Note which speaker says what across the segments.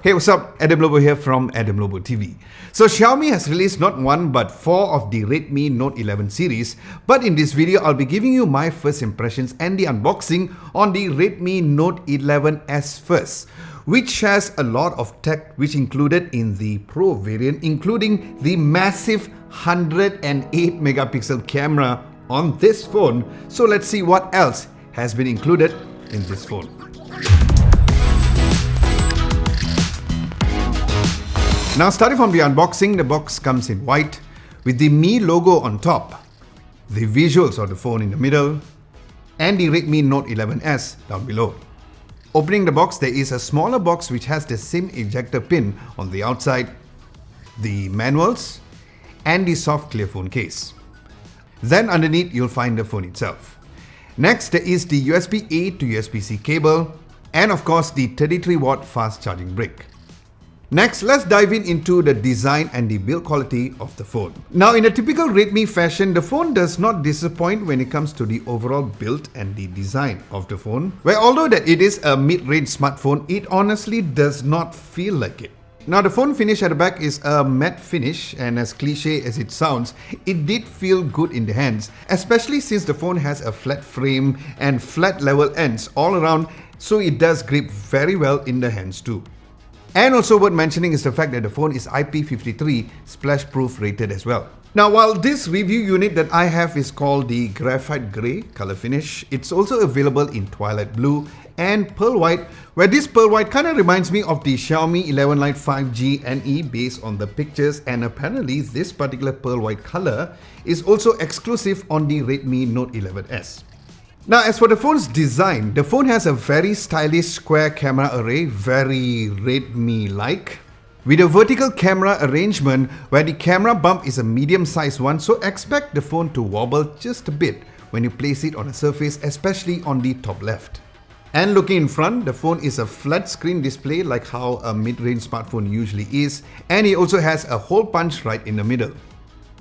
Speaker 1: Hey, what's up? Adam Lobo here from Adam Lobo TV. So Xiaomi has released not one but 4 of the Redmi Note 11 series. But in this video, I'll be giving you my first impressions and the unboxing on the Redmi Note 11S first, which has a lot of tech which included in the Pro variant, including the massive 108 megapixel camera on this phone. So let's see what else has been included in this phone. Now starting from the unboxing, the box comes in white with the Mi logo on top, the visuals of the phone in the middle, and the Redmi Note 11S down below. Opening the box, there is a smaller box which has the SIM ejector pin on the outside, the manuals, and the soft clear phone case. Then underneath you'll find the phone itself. Next there is the USB-A to USB-C cable, and of course the 33-watt fast charging brick. Next, let's dive into the design and the build quality of the phone. Now, in a typical Redmi fashion, the phone does not disappoint when it comes to the overall build and the design of the phone, where although that it is a mid-range smartphone, it honestly does not feel like it. Now, the phone finish at the back is a matte finish, and as cliche as it sounds, it did feel good in the hands, especially since the phone has a flat frame and flat level ends all around, so it does grip very well in the hands too. And also worth mentioning is the fact that the phone is IP53 splash proof rated as well. Now, while this review unit that I have is called the Graphite Grey color finish, it's also available in Twilight Blue and Pearl White, where this Pearl White kind of reminds me of the Xiaomi 11 Lite 5G NE based on the pictures, and apparently this particular Pearl White color is also exclusive on the Redmi Note 11S. Now, as for the phone's design, the phone has a very stylish square camera array, very Redmi-like, with a vertical camera arrangement where the camera bump is a medium-sized one, so expect the phone to wobble just a bit when you place it on a surface, especially on the top left. And looking in front, the phone is a flat screen display like how a mid-range smartphone usually is, and it also has a hole punch right in the middle.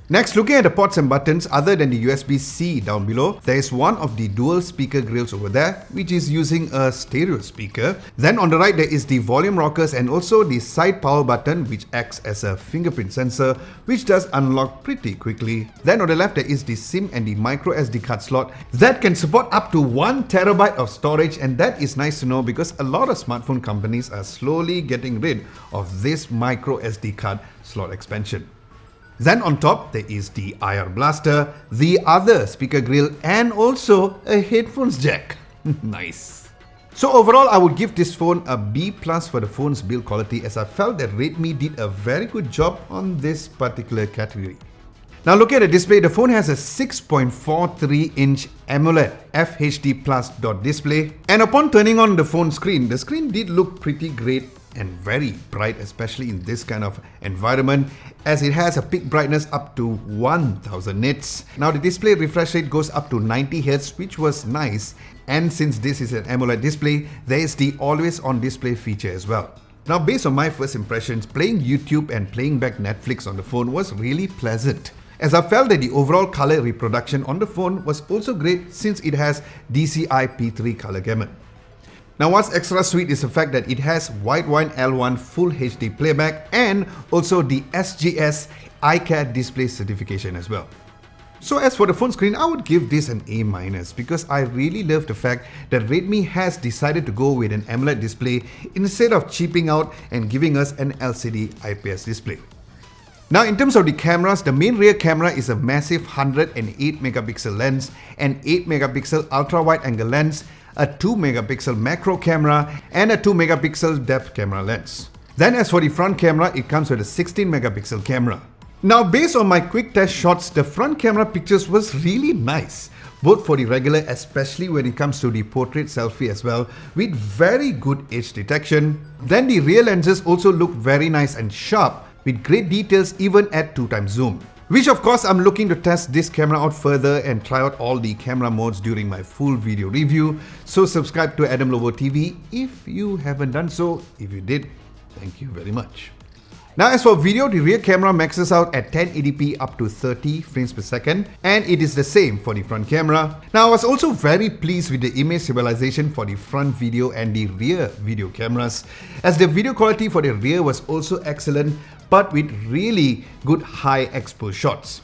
Speaker 1: Next, looking at the ports and buttons, other than the USB-C down below, there is one of the dual speaker grills over there, which is using a stereo speaker. Then on the right, there is the volume rockers and also the side power button, which acts as a fingerprint sensor, which does unlock pretty quickly. Then on the left, there is the SIM and the micro SD card slot that can support up to 1 terabyte of storage, and that is nice to know because a lot of smartphone companies are slowly getting rid of this micro SD card slot expansion. Then on top, there is the IR blaster, the other speaker grill, and also a headphones jack. Nice. So overall, I would give this phone a B+ for the phone's build quality, as I felt that Redmi did a very good job on this particular category. Now look at the display. The phone has a 6.43-inch AMOLED FHD Plus dot display, and upon turning on the phone screen, the screen did look pretty great and very bright, especially in this kind of environment, as it has a peak brightness up to 1000 nits. Now the display refresh rate goes up to 90 Hz, which was nice, and since this is an AMOLED display, there is the always on display feature as well. Now based on my first impressions, playing YouTube and playing back Netflix on the phone was really pleasant, as I felt that the overall color reproduction on the phone was also great since it has DCI P3 color gamut. Now what's extra sweet is the fact that it has Widevine L1 Full HD playback and also the SGS iCAD display certification as well. So as for the phone screen, I would give this an A- because I really love the fact that Redmi has decided to go with an AMOLED display instead of cheaping out and giving us an LCD IPS display. Now in terms of the cameras, the main rear camera is a massive 108 megapixel lens, an 8 megapixel ultra wide angle lens, a 2 megapixel macro camera, and a 2 megapixel depth camera lens. Then as for the front camera, it comes with a 16 megapixel camera. Now based on my quick test shots, the front camera pictures was really nice, both for the regular, especially when it comes to the portrait selfie as well, with very good edge detection. Then the rear lenses also look very nice and sharp, with great details even at 2x zoom. Which of course I'm looking to test this camera out further and try out all the camera modes during my full video review. So subscribe to Adam Lobo TV if you haven't done so. If you did, thank you very much. Now as for video, the rear camera maxes out at 1080p up to 30 frames per second, and it is the same for the front camera. Now I was also very pleased with the image stabilization for the front video and the rear video cameras, as the video quality for the rear was also excellent, but with really good high expo shots.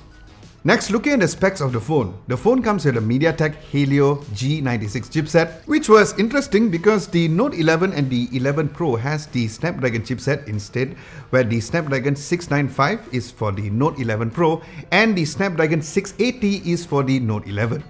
Speaker 1: Next, looking at the specs of the phone. The phone comes with a MediaTek Helio G96 chipset, which was interesting because the Note 11 and the 11 Pro has the Snapdragon chipset instead, where the Snapdragon 695 is for the Note 11 Pro and the Snapdragon 680 is for the Note 11.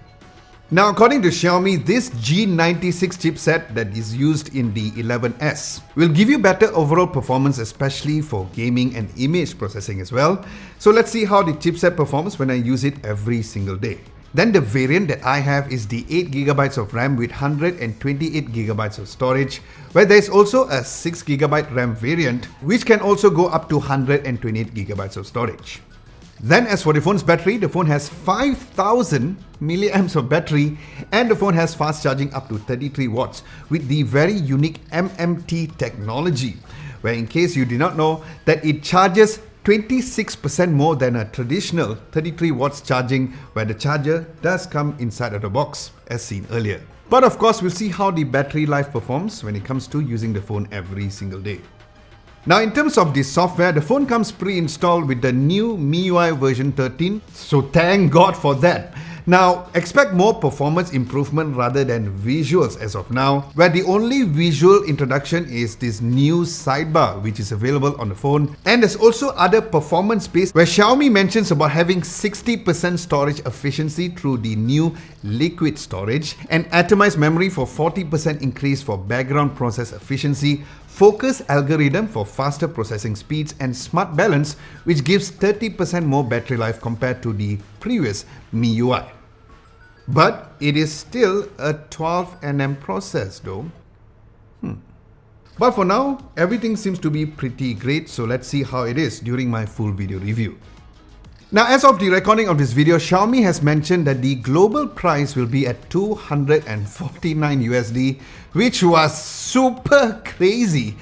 Speaker 1: Now, according to Xiaomi, this G96 chipset that is used in the 11S will give you better overall performance, especially for gaming and image processing as well. So let's see how the chipset performs when I use it every single day. Then the variant that I have is the 8GB of RAM with 128GB of storage, where there is also a 6GB RAM variant, which can also go up to 128GB of storage. Then as for the phone's battery, the phone has 5000 milliamps of battery, and the phone has fast charging up to 33 watts with the very unique MMT technology, where in case you did not know, that it charges 26% more than a traditional 33 watts charging, where the charger does come inside of the box as seen earlier. But of course, we'll see how the battery life performs when it comes to using the phone every single day. Now in terms of the software, the phone comes pre-installed with the new MIUI version 13, so thank God for that. Now expect more performance improvement rather than visuals as of now, where the only visual introduction is this new sidebar which is available on the phone, and there's also other performance space where Xiaomi mentions about having 60% storage efficiency through the new liquid storage, and atomized memory for 40% increase for background process efficiency, focus algorithm for faster processing speeds, and smart balance, which gives 30% more battery life compared to the previous MIUI. But it is still a 12nm process though. But for now, everything seems to be pretty great, so let's see how it is during my full video review. Now, as of the recording of this video, Xiaomi has mentioned that the global price will be at 249 USD, which was super crazy.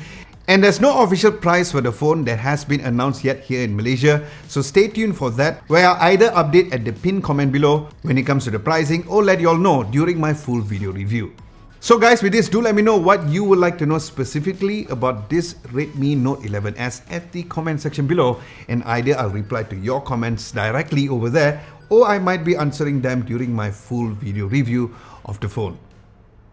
Speaker 1: And there's no official price for the phone that has been announced yet here in Malaysia, so stay tuned for that, where I'll either update at the pinned comment below when it comes to the pricing, or let you all know during my full video review. So guys, with this, do let me know what you would like to know specifically about this Redmi Note 11S at the comment section below, and either I'll reply to your comments directly over there, or I might be answering them during my full video review of the phone.